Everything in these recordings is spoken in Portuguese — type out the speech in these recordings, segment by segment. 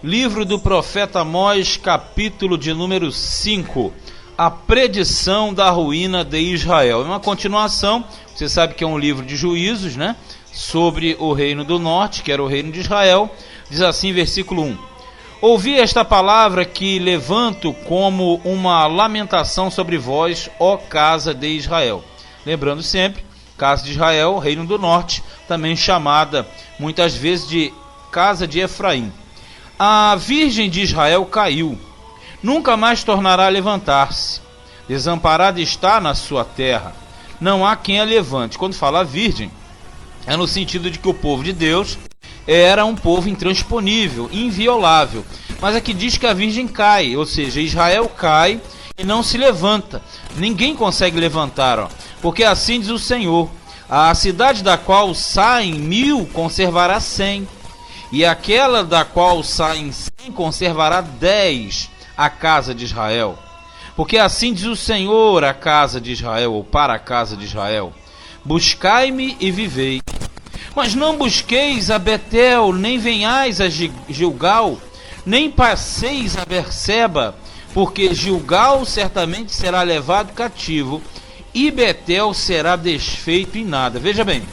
Livro do profeta Amós, capítulo de número 5. A predição da ruína de Israel. É uma continuação, você sabe que é um livro de juízos, né? Sobre o reino do norte, que era o reino de Israel. Diz assim, versículo 1. Ouvi esta palavra que levanto como uma lamentação sobre vós, ó casa de Israel. Lembrando sempre, casa de Israel, reino do norte, também chamada muitas vezes de casa de Efraim. A virgem de Israel caiu, nunca mais tornará a levantar-se. Desamparada está na sua terra, não há quem a levante. Quando fala virgem, é no sentido de que o povo de Deus era um povo intransponível, inviolável. Mas aqui diz que a virgem cai, ou seja, Israel cai e não se levanta. Ninguém consegue levantar, porque assim diz o Senhor: a cidade da qual saem 1000 conservará 100, e aquela da qual saem 100 conservará 10, a casa de Israel. Porque assim diz o Senhor à casa de Israel, ou para a casa de Israel: buscai-me e vivei. Mas não busqueis a Betel, nem venhais a Gilgal, nem passeis a Berseba, porque Gilgal certamente será levado cativo, e Betel será desfeito em nada. Veja bem,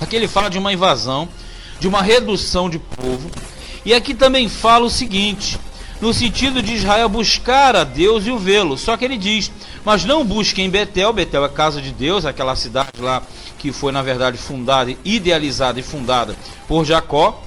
aqui ele fala de uma invasão, de uma redução de povo, e aqui também fala o seguinte, no sentido de Israel buscar a Deus e o vê-lo. Só que ele diz, mas não busquem Betel. Betel é a casa de Deus, aquela cidade lá que foi na verdade fundada, idealizada e fundada por Jacó.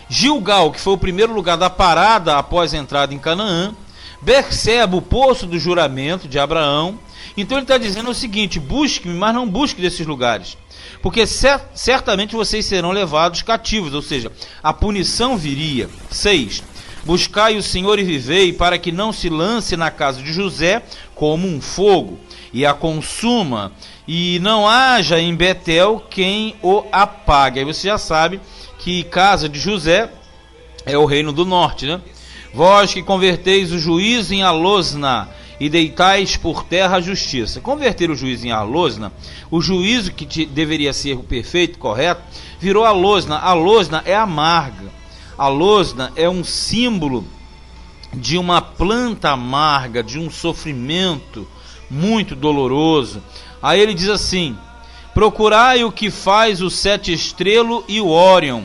Gilgal, que foi o primeiro lugar da parada após a entrada em Canaã. Berseba, o poço do juramento de Abraão. Então ele está dizendo o seguinte: busque-me, mas não busque desses lugares, porque certamente vocês serão levados cativos, ou seja, a punição viria. 6. Buscai o Senhor e vivei, para que não se lance na casa de José como um fogo, e a consuma, e não haja em Betel quem o apague. Aí você já sabe que casa de José é o reino do norte, né? Vós que converteis o juízo em alosna, e deitais por terra a justiça. Converter o juízo em alosna, o juízo que deveria ser o perfeito, correto, virou alosna. Alosna é amarga. A losna é um símbolo de uma planta amarga, de um sofrimento muito doloroso. Aí ele diz assim: procurai o que faz o sete estrelo e o Órion,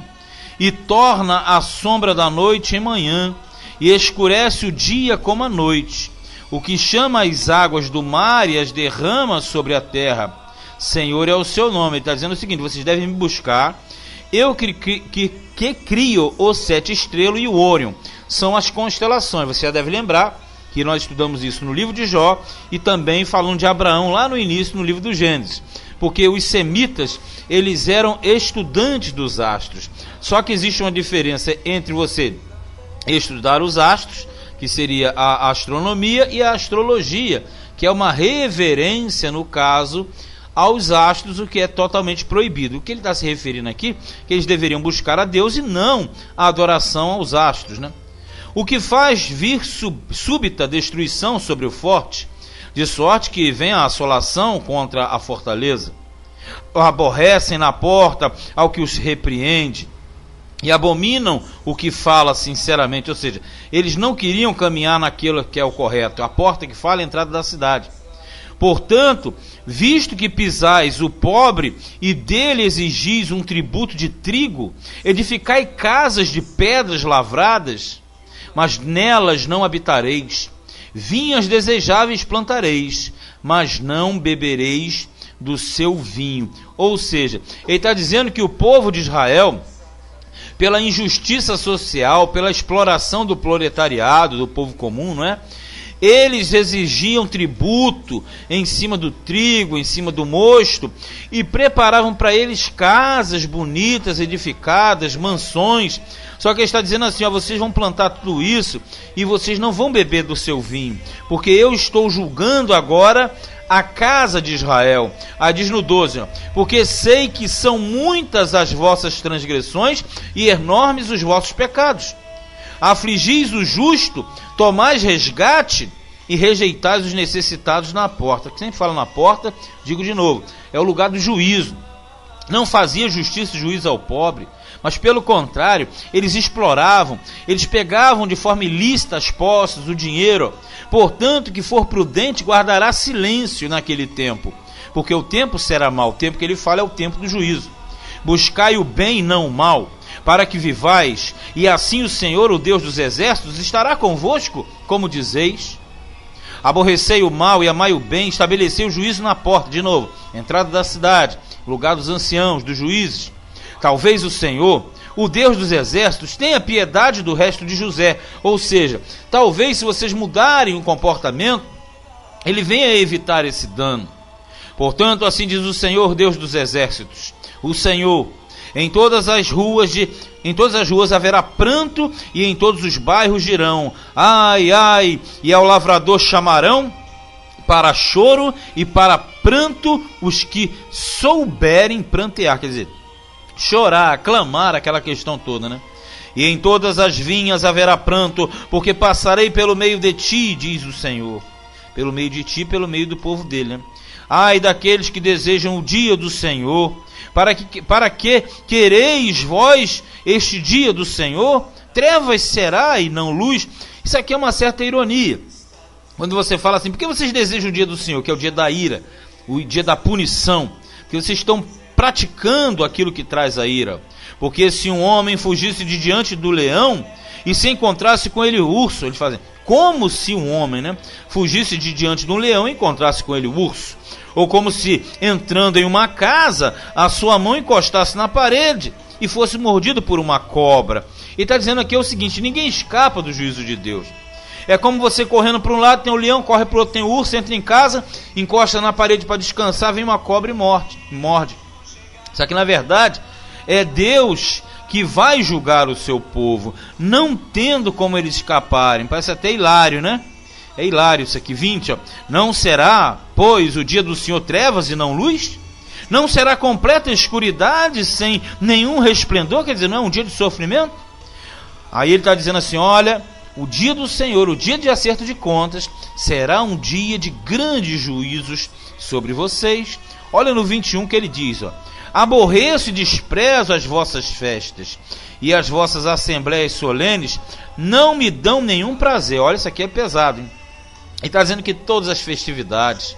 e torna a sombra da noite em manhã, e escurece o dia como a noite, o que chama as águas do mar e as derrama sobre a terra. Senhor é o seu nome. Ele está dizendo o seguinte: vocês devem me buscar. Eu que crio o sete estrelo e o Órion. São as constelações. Você já deve lembrar que nós estudamos isso no livro de Jó e também falando de Abraão lá no início, no livro do Gênesis. Porque os semitas, eles eram estudantes dos astros. Só que existe uma diferença entre você estudar os astros, que seria a astronomia, e a astrologia, que é uma reverência, no caso, aos astros, o que é totalmente proibido. O que ele está se referindo aqui, que eles deveriam buscar a Deus e não a adoração aos astros, né? O que faz vir súbita destruição sobre o forte, de sorte que vem a assolação contra a fortaleza. Aborrecem na porta ao que os repreende, e abominam o que fala sinceramente, ou seja, eles não queriam caminhar naquilo que é o correto, a porta que fala a entrada da cidade. Portanto, visto que pisais o pobre e dele exigis um tributo de trigo, edificai casas de pedras lavradas, mas nelas não habitareis. Vinhas desejáveis plantareis, mas não bebereis do seu vinho. Ou seja, ele está dizendo que o povo de Israel, pela injustiça social, pela exploração do proletariado, do povo comum, não é? Eles exigiam tributo em cima do trigo, em cima do mosto, e preparavam para eles casas bonitas, edificadas, mansões. Só que ele está dizendo assim: ó, vocês vão plantar tudo isso e vocês não vão beber do seu vinho, porque eu estou julgando agora a casa de Israel. Aí diz no 12, ó, porque sei que são muitas as vossas transgressões e enormes os vossos pecados. Afligis o justo, tomais resgate e rejeitais os necessitados na porta. Que sempre fala na porta, digo de novo, é o lugar do juízo. Não fazia justiça e juízo ao pobre, mas pelo contrário, eles exploravam, eles pegavam de forma ilícita as posses, o dinheiro. Portanto, que for prudente guardará silêncio naquele tempo, porque o tempo será mau. O tempo que ele fala é o tempo do juízo. Buscai o bem e não o mal, para que vivais, e assim o Senhor, o Deus dos exércitos, estará convosco, como dizeis. Aborrecei o mal e amai o bem, estabelecei o juízo na porta, de novo, entrada da cidade, lugar dos anciãos, dos juízes. Talvez o Senhor, o Deus dos exércitos, tenha piedade do resto de José. Ou seja, talvez se vocês mudarem o comportamento, ele venha evitar esse dano. Portanto, assim diz o Senhor, Deus dos exércitos, o Senhor: em todas as ruas haverá pranto, e em todos os bairros dirão: ai, ai, e ao lavrador chamarão para choro e para pranto os que souberem prantear. Quer dizer, chorar, clamar, aquela questão toda, né? E em todas as vinhas haverá pranto, porque passarei pelo meio de ti, diz o Senhor. Pelo meio de ti, pelo meio do povo dele, né? Ai daqueles que desejam o dia do Senhor. Para que quereis vós este dia do Senhor? Trevas será e não luz. Isso aqui é uma certa ironia. Quando você fala assim, por que vocês desejam o dia do Senhor, que é o dia da ira, o dia da punição? Porque vocês estão praticando aquilo que traz a ira. Porque se um homem fugisse de diante do leão e se encontrasse com ele o urso, eles fazem como se um homem, né, fugisse de diante de um leão e encontrasse com ele o urso. Ou como se, entrando em uma casa, a sua mão encostasse na parede e fosse mordido por uma cobra. E está dizendo aqui o seguinte: ninguém escapa do juízo de Deus. É como você correndo para um lado, tem o leão, corre para o outro, tem o urso, entra em casa, encosta na parede para descansar, vem uma cobra e morde. Só que na verdade é Deus que vai julgar o seu povo, não tendo como eles escaparem. Parece até hilário, né? É hilário isso aqui, 20, ó. Não será, pois, o dia do Senhor trevas e não luz? Não será completa escuridade sem nenhum resplendor? Quer dizer, não é um dia de sofrimento? Aí ele está dizendo assim: olha, o dia do Senhor, o dia de acerto de contas, será um dia de grandes juízos sobre vocês. Olha no 21 que ele diz, ó: aborreço e desprezo as vossas festas, e as vossas assembleias solenes não me dão nenhum prazer. Olha, isso aqui é pesado, hein? Ele está dizendo que todas as festividades,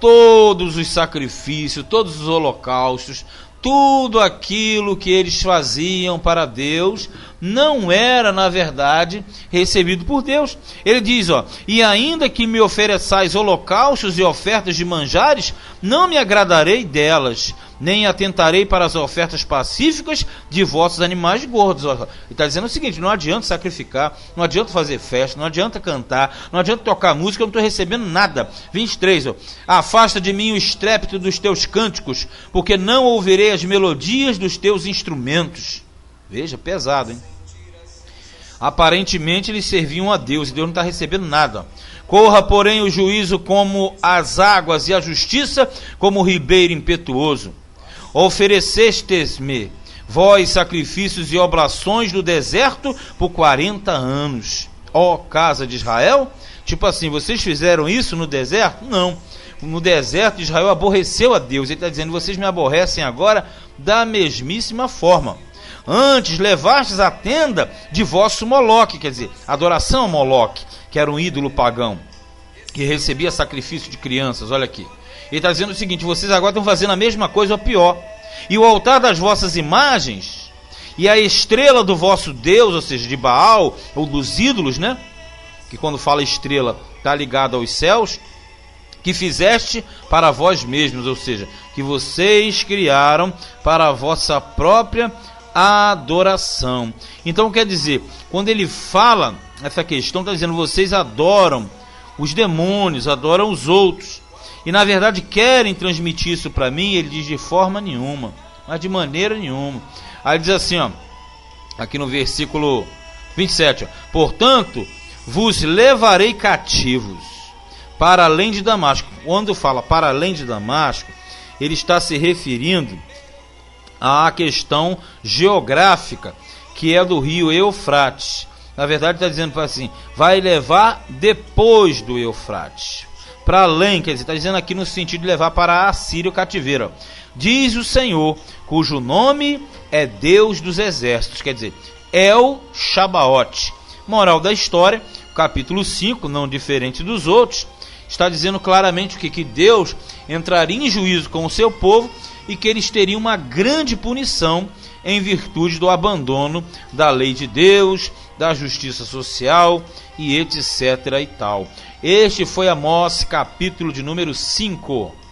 todos os sacrifícios, todos os holocaustos, tudo aquilo que eles faziam para Deus não era, na verdade, recebido por Deus. Ele diz, ó: e ainda que me ofereçais holocaustos e ofertas de manjares, não me agradarei delas, nem atentarei para as ofertas pacíficas de vossos animais gordos. Ele está dizendo o seguinte: não adianta sacrificar, não adianta fazer festa, não adianta cantar, não adianta tocar música, eu não estou recebendo nada. 23, ó: afasta de mim o estrépito dos teus cânticos, porque não ouvirei as melodias dos teus instrumentos. Veja, pesado, hein? Aparentemente eles serviam a Deus, e Deus não está recebendo nada. Corra, porém, o juízo como as águas, e a justiça como o ribeiro impetuoso. Oferecestes-me vós sacrifícios e oblações no deserto por 40 anos, ó casa de Israel. Tipo assim, vocês fizeram isso no deserto? Não. No deserto Israel aborreceu a Deus. Ele está dizendo: vocês me aborrecem agora da mesmíssima forma. Antes levastes a tenda de vosso Moloque, quer dizer, adoração a Moloque, que era um ídolo pagão, que recebia sacrifício de crianças. Olha aqui, ele está dizendo o seguinte: vocês agora estão fazendo a mesma coisa ou pior. E o altar das vossas imagens, e a estrela do vosso Deus, ou seja, de Baal, ou dos ídolos, né? Que quando fala estrela, está ligado aos céus, que fizeste para vós mesmos, ou seja, que vocês criaram para a vossa própria adoração. Então quer dizer, quando ele fala essa questão, está dizendo: vocês adoram os demônios, adoram os outros, e na verdade querem transmitir isso para mim. Ele diz: de forma nenhuma, mas de maneira nenhuma. Aí diz assim, ó, aqui no versículo 27, ó: portanto vos levarei cativos para além de Damasco. Quando fala para além de Damasco, ele está se referindo à questão geográfica, que é do rio Eufrates. Na verdade está dizendo assim: vai levar depois do Eufrates, para além, quer dizer, está dizendo aqui no sentido de levar para a Assíria o cativeiro. Diz o Senhor, cujo nome é Deus dos exércitos, quer dizer, El Shabaoth. Moral da história, capítulo 5, não diferente dos outros, está dizendo claramente o que Deus entraria em juízo com o seu povo e que eles teriam uma grande punição em virtude do abandono da lei de Deus, da justiça social e etc. e tal. Este foi Amós, capítulo de número 5.